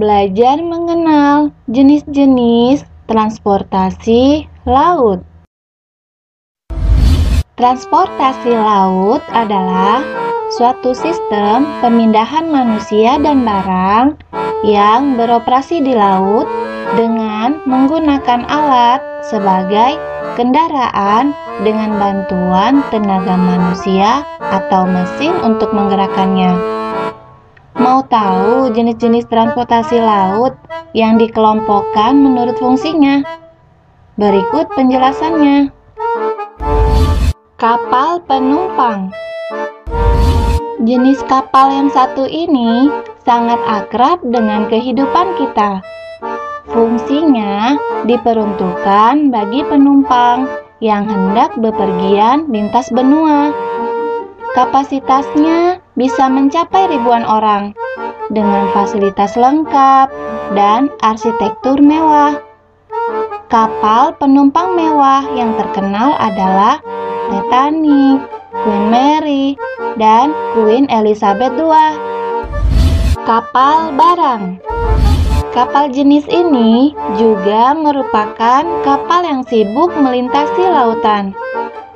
belajar mengenal jenis-jenis transportasi laut. Transportasi laut adalah suatu sistem pemindahan manusia dan barang yang beroperasi di laut dengan menggunakan alat sebagai kendaraan dengan bantuan tenaga manusia atau mesin untuk menggerakkannya. Mau tahu jenis-jenis transportasi laut yang dikelompokkan menurut fungsinya? Berikut penjelasannya. Kapal penumpang. Jenis kapal yang satu ini sangat akrab dengan kehidupan kita. Fungsinya diperuntukkan bagi penumpang yang hendak bepergian lintas benua. Kapasitasnya bisa mencapai ribuan orang dengan fasilitas lengkap dan arsitektur mewah. Kapal penumpang mewah yang terkenal adalah Titanic, Queen Mary, dan Queen Elizabeth II. Kapal barang. Kapal jenis ini juga merupakan kapal yang sibuk melintasi lautan,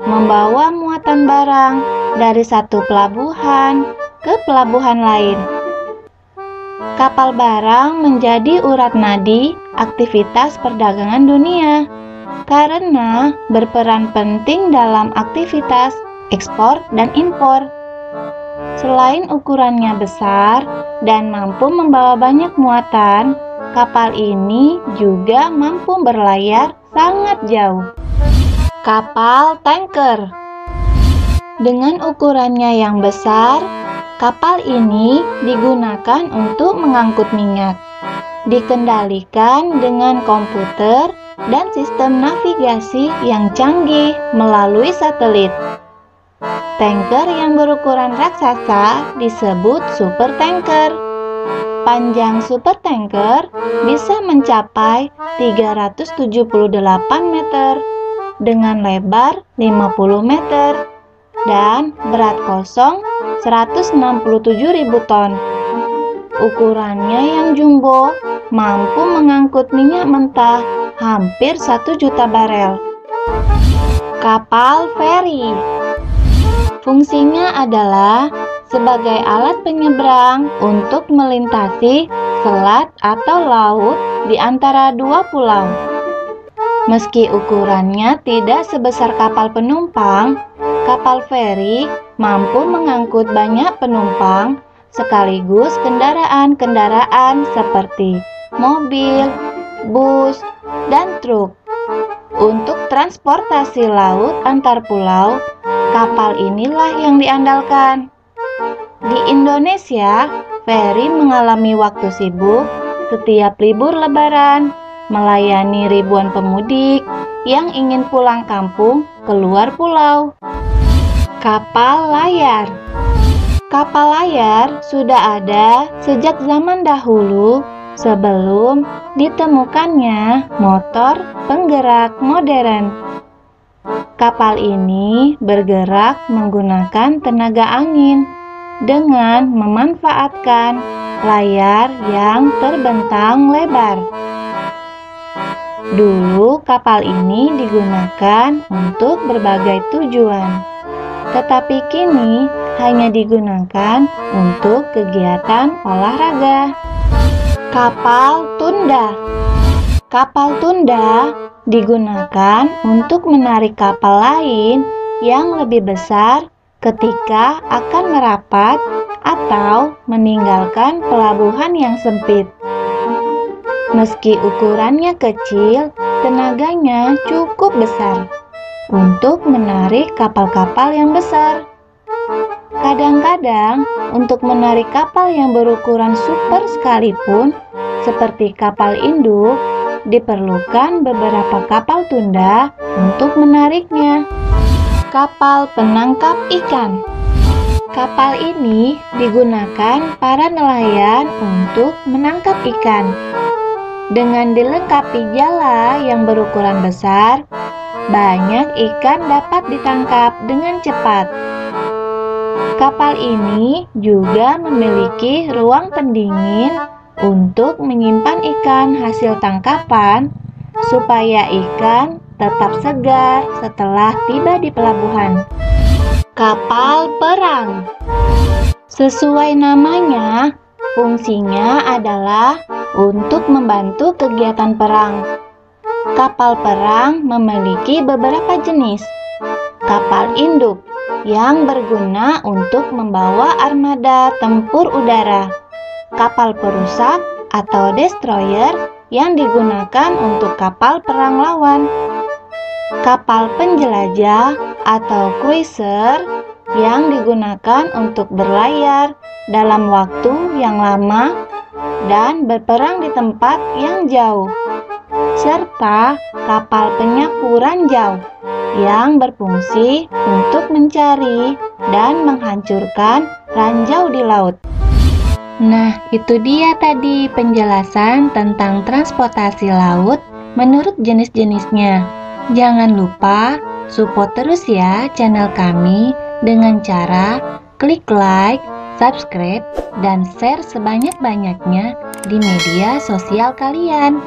membawa muatan barang dari satu pelabuhan ke pelabuhan lain. Kapal barang menjadi urat nadi aktivitas perdagangan dunia karena berperan penting dalam aktivitas ekspor dan impor. Selain ukurannya besar dan mampu membawa banyak muatan, kapal ini juga mampu berlayar sangat jauh. Kapal tanker. Dengan ukurannya yang besar, kapal ini digunakan untuk mengangkut minyak. Dikendalikan dengan komputer dan sistem navigasi yang canggih melalui satelit. Tanker yang berukuran raksasa disebut supertanker. Panjang supertanker bisa mencapai 378 meter dengan lebar 50 meter dan berat kosong 167.000 ton. Ukurannya yang jumbo mampu mengangkut minyak mentah hampir 1 juta barel. Kapal feri. Fungsinya adalah sebagai alat penyeberang untuk melintasi selat atau laut di antara dua pulau. Meski ukurannya tidak sebesar kapal penumpang, kapal feri mampu mengangkut banyak penumpang sekaligus kendaraan-kendaraan seperti mobil, bus, dan truk. Untuk transportasi laut antar pulau, kapal inilah yang diandalkan. Di Indonesia, feri mengalami waktu sibuk setiap libur Lebaran, melayani ribuan pemudik yang ingin pulang kampung keluar pulau. Kapal layar. Kapal layar sudah ada sejak zaman dahulu sebelum ditemukannya motor penggerak modern. Kapal ini bergerak menggunakan tenaga angin dengan memanfaatkan layar yang terbentang lebar. Dulu kapal ini digunakan untuk berbagai tujuan, tetapi kini hanya digunakan untuk kegiatan olahraga. Kapal tunda. Kapal tunda digunakan untuk menarik kapal lain yang lebih besar ketika akan merapat atau meninggalkan pelabuhan yang sempit. Meski ukurannya kecil, tenaganya cukup besar untuk menarik kapal-kapal yang besar. Kadang-kadang untuk menarik kapal yang berukuran super sekalipun, seperti kapal induk, diperlukan beberapa kapal tunda untuk menariknya. Kapal penangkap ikan. Kapal ini digunakan para nelayan untuk menangkap ikan. Dengan dilengkapi jala yang berukuran besar, banyak ikan dapat ditangkap dengan cepat. Kapal ini juga memiliki ruang pendingin untuk menyimpan ikan hasil tangkapan supaya ikan tetap segar setelah tiba di pelabuhan. Kapal perang. Sesuai namanya, fungsinya adalah untuk membantu kegiatan perang. Kapal perang memiliki beberapa jenis. Kapal induk yang berguna untuk membawa armada tempur udara. Kapal perusak atau destroyer yang digunakan untuk kapal perang lawan. Kapal penjelajah atau cruiser yang digunakan untuk berlayar dalam waktu yang lama dan berperang di tempat yang jauh, serta kapal penyapu ranjau yang berfungsi untuk mencari dan menghancurkan ranjau di laut. Nah, itu dia tadi penjelasan tentang transportasi laut menurut jenis-jenisnya. Jangan lupa support terus ya channel kami dengan cara klik like, subscribe, dan share sebanyak-banyaknya di media sosial kalian.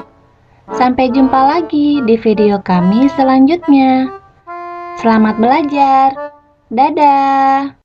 Sampai jumpa lagi di video kami selanjutnya. Selamat belajar. Dadah.